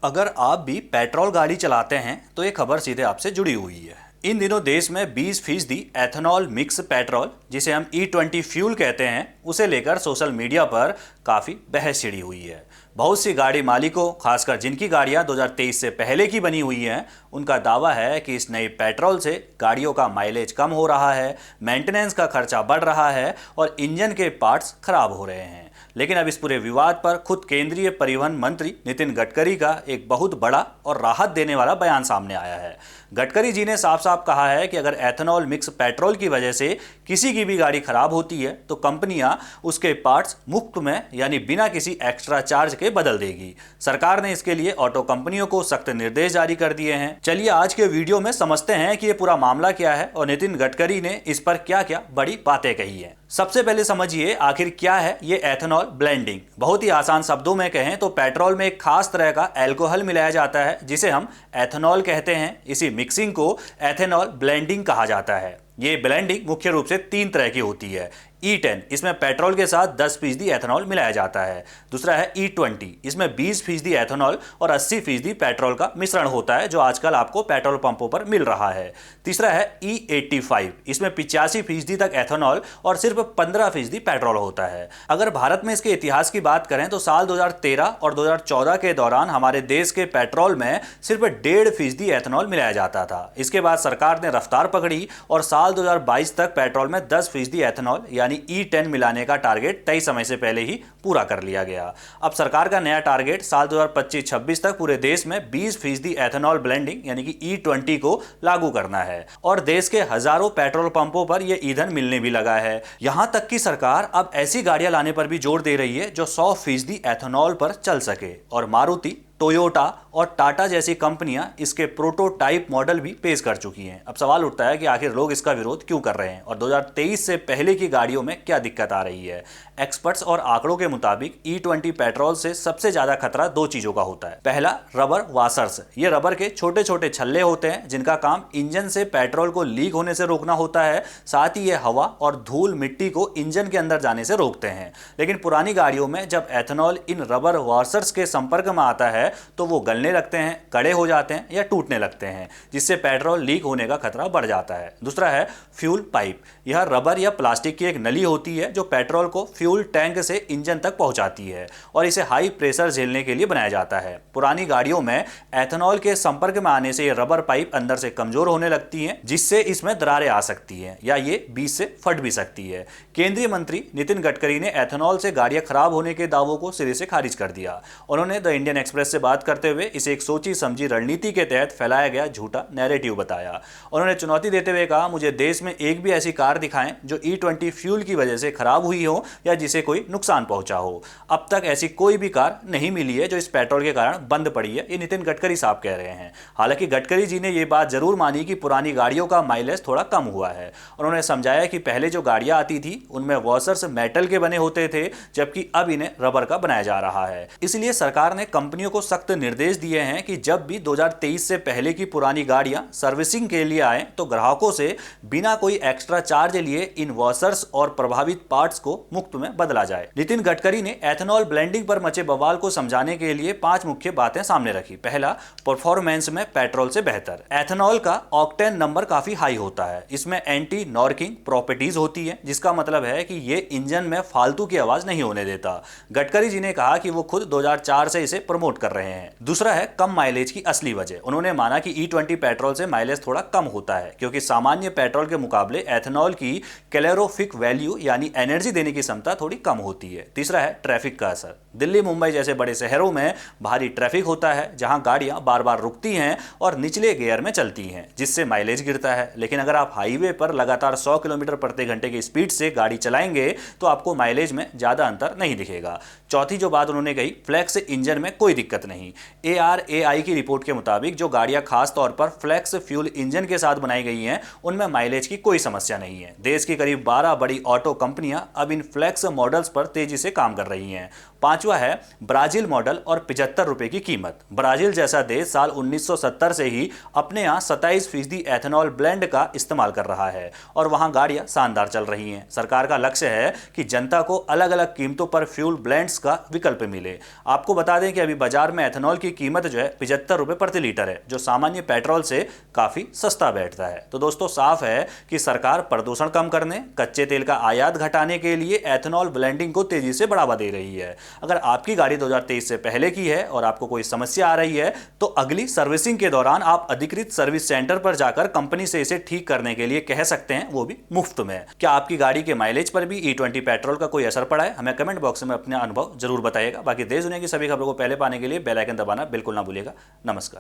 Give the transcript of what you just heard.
अगर आप भी पेट्रोल गाड़ी चलाते हैं तो ये खबर सीधे आपसे जुड़ी हुई है। इन दिनों देश में 20% एथेनॉल मिक्स पेट्रोल, जिसे हम E20 फ्यूल कहते हैं, उसे लेकर सोशल मीडिया पर काफ़ी बहस छिड़ी हुई है। बहुत सी गाड़ी मालिकों, खासकर जिनकी गाड़ियां 2023 से पहले की बनी हुई हैं, उनका दावा है कि इस नए पेट्रोल से गाड़ियों का माइलेज कम हो रहा है, मेंटेनेंस का खर्चा बढ़ रहा है और इंजन के पार्ट्स खराब हो रहे हैं। लेकिन अब इस पूरे विवाद पर खुद केंद्रीय परिवहन मंत्री नितिन गडकरी का एक बहुत बड़ा और राहत देने वाला बयान सामने आया है। गडकरी जी ने साफ साफ कहा है कि अगर एथेनॉल मिक्स पेट्रोल की वजह से किसी की भी गाड़ी खराब होती है तो कंपनियां उसके पार्ट्स मुफ्त में यानी बिना किसी एक्स्ट्रा चार्ज के बदल देगी। सरकार ने इसके लिए ऑटो कंपनियों को सख्त निर्देश जारी कर दिए हैं। चलिए आज के वीडियो में समझते हैं कि ये पूरा मामला क्या है और नितिन गडकरी ने इस पर क्या क्या बड़ी बातें कही है। सबसे पहले समझिए आखिर क्या है ये एथेनॉल ब्लेंडिंग। बहुत ही आसान शब्दों में कहें तो पेट्रोल में एक खास तरह का अल्कोहल मिलाया जाता है जिसे हम एथेनॉल कहते हैं। इसी मिक्सिंग को एथेनॉल ब्लेंडिंग कहा जाता है। ये ब्लेंडिंग मुख्य रूप से 3 तरह की होती है। E10 इसमें पेट्रोल के साथ 10% एथेनॉल मिलाया जाता है। दूसरा है E20, इसमें 20% एथेनॉल और 80% पेट्रोल का मिश्रण होता है, जो आजकल आपको पेट्रोल पंपों पर मिल रहा है। तीसरा है E85, इसमें 85% तक एथेनॉल और सिर्फ 15% पेट्रोल होता है। अगर भारत में इसके इतिहास की बात करें तो साल 2013 और 2014 के दौरान हमारे देश के पेट्रोल में सिर्फ 1.5% एथेनॉल मिलाया जाता था। इसके बाद सरकार ने रफ्तार पकड़ी और साल 2022 तक पेट्रोल में 10% एथेनॉल यानी E10 मिलाने का टारगेट तय समय से पहले ही पूरा कर लिया गया। अब सरकार का नया टारगेट साल 2025-26 तक पूरे देश में 20% एथेनॉल ब्लेंडिंग यानी कि E20 को लागू करना है और देश के हजारों पेट्रोल पंपों पर यह ईंधन मिलने भी लगा है। यहां तक कि सरकार अब ऐसी गाड़ियां लाने पर भी जोर दे रही है जो 100% एथेनॉल पर चल सके और मारुति, टोयोटा और टाटा जैसी कंपनियां इसके प्रोटोटाइप मॉडल भी पेश कर चुकी हैं। अब सवाल उठता है कि आखिर लोग इसका विरोध क्यों कर रहे हैं और 2023 से पहले की गाड़ियों में क्या दिक्कत आ रही है। एक्सपर्ट्स और आंकड़ों के मुताबिक E20 पेट्रोल से सबसे ज्यादा खतरा 2 चीजों का होता है। पहला, रबर वाशर्स। ये रबर के छोटे छोटे छल्ले होते हैं जिनका काम इंजन से पेट्रोल को लीक होने से रोकना होता है। साथ ही ये हवा और धूल मिट्टी को इंजन के अंदर जाने से रोकते हैं। लेकिन पुरानी गाड़ियों में जब एथेनॉल इन रबर वाशर्स के संपर्क में आता है तो वो गलने लगते हैं, कड़े हो जाते हैं या टूटने लगते हैं, जिससे पेट्रोल लीक होने का खतरा बढ़ जाता है। दूसरा है फ्यूल पाइप। यह रबर या प्लास्टिक की एक नली होती है जो पेट्रोल को फ्यूल टैंक से इंजन तक पहुंचाती है और इसे हाई प्रेशर झेलने के लिए बनाया जाता है। पुरानी गाड़ियों में एथेनॉल के संपर्क में आने से ये रबर पाइप अंदर से कमजोर होने लगती हैं, जिससे इसमें दरारें आ सकती हैं या ये बीच से फट भी सकती है। केंद्रीय मंत्री नितिन गडकरी ने एथेनॉल से गाड़ियां खराब होने के दावों को सिरे से खारिज कर दिया। उन्होंने द इंडियन एक्सप्रेस से बात करते हुए इसे एक सोची समझी रणनीति के तहत फैलाया गया झूठा नैरेटिव बताया। उन्होंने चुनौती देते हुए कहा, मुझे देश में एक भी ऐसी कार दिखाएं जो E20 फ्यूल की वजह से खराब हुई हो या जिसे कोई नुकसान पहुंचा हो। अब तक ऐसी कोई भी कार नहीं मिली है जो इस पेट्रोल के कारण बंद पड़ी है, ये नितिन गडकरी साहब कह रहे हैं। हालांकि गडकरी जी ने यह बात जरूर मानी कि पुरानी गाड़ियों का माइलेज थोड़ा कम हुआ है। उन्होंने समझाया कि पहले जो गाड़ियां आती थी उनमें वॉशर्स मेटल के बने होते थे, जबकि अब इन्हें रबर का बनाया जा रहा है। इसलिए सरकार ने कंपनियों को सख्त निर्देश दिए हैं कि जब भी 2023 से पहले की पुरानी गाड़ियां सर्विसिंग के लिए आए तो ग्राहकों से बिना कोई एक्स्ट्रा चार्ज लिए इन वॉशर्स और प्रभावित पार्ट्स को मुफ्त में बदला जाए। नितिन गडकरी ने एथेनॉल ब्लेंडिंग पर मचे बवाल को समझाने के लिए 5 मुख्य बातें सामने रखी। पहला, परफॉर्मेंस में पेट्रोल से बेहतर। एथेनॉल का ऑक्टेन नंबर काफी हाई होता है। इसमें एंटी नॉर्किंग प्रॉपर्टीज होती है, जिसका मतलब है कि ये इंजन में फालतू की आवाज नहीं होने देता। गडकरी जी ने कहा कि वो खुद 2004 से इसे प्रमोट कर रहे हैं। दूसरा है कम माइलेज की असली वजह। उन्होंने माना कि E20 पेट्रोल से माइलेज थोड़ा कम होता है क्योंकि सामान्य पेट्रोल के मुकाबले एथेनॉल की कैलोरीफिक वैल्यू यानी एनर्जी देने की क्षमता थोड़ी कम होती है। तीसरा है ट्रैफिक का असर। दिल्ली, मुंबई जैसे बड़े शहरों में भारी ट्रैफिक होता है जहां गाड़ियां बार बार रुकती हैं और निचले गियर में चलती हैं, जिससे माइलेज गिरता है। लेकिन अगर आप हाईवे पर लगातार 100 किलोमीटर प्रति घंटे की स्पीड से गाड़ी चलाएंगे तो आपको माइलेज में ज्यादा अंतर नहीं दिखेगा। चौथी जो बात उन्होंने कही, फ्लेक्स इंजन में कोई दिक्कत नहीं। ARAI की रिपोर्ट के मुताबिक जो गाड़ियां खास तौर पर फ्लेक्स फ्यूल इंजन के साथ बनाई गई हैं उनमें माइलेज की कोई समस्या नहीं है। देश की करीब 12 बड़ी ऑटो कंपनियां अब इन फ्लेक्स मॉडल्स पर तेजी से काम कर रही हैं। पांचवा है ब्राजील मॉडल और 75 रुपए की कीमत। ब्राजील जैसा देश साल 1970 से ही अपने यहाँ 27% एथेनॉल ब्लेंड का इस्तेमाल कर रहा है और वहां गाड़ियां शानदार चल रही हैं। सरकार का लक्ष्य है कि जनता को अलग अलग कीमतों पर फ्यूल ब्लेंड्स का विकल्प मिले। आपको बता दें कि अभी बाजार में एथेनॉल की कीमत जो है 75 रुपए प्रति लीटर है, जो सामान्य पेट्रोल से काफी सस्ता बैठता है। तो दोस्तों साफ है कि सरकार प्रदूषण कम करने, कच्चे तेल का आयात घटाने के लिए एथेनॉल ब्लेंडिंग को तेजी से बढ़ावा दे रही है। अगर आपकी गाड़ी 2023 से पहले की है और आपको कोई समस्या आ रही है तो अगली सर्विसिंग के दौरान आप अधिकृत सर्विस सेंटर पर जाकर कंपनी से इसे ठीक करने के लिए कह सकते हैं, वो भी मुफ्त में। क्या आपकी गाड़ी के माइलेज पर भी E20 पेट्रोल का कोई असर पड़ा है? हमें कमेंट बॉक्स में अपने अनुभव जरूर बताइएगा। बाकी देश दुनिया की सभी खबरों को पहले पाने के लिए बेल आइकन दबाना बिल्कुल ना भूलिएगा। नमस्कार।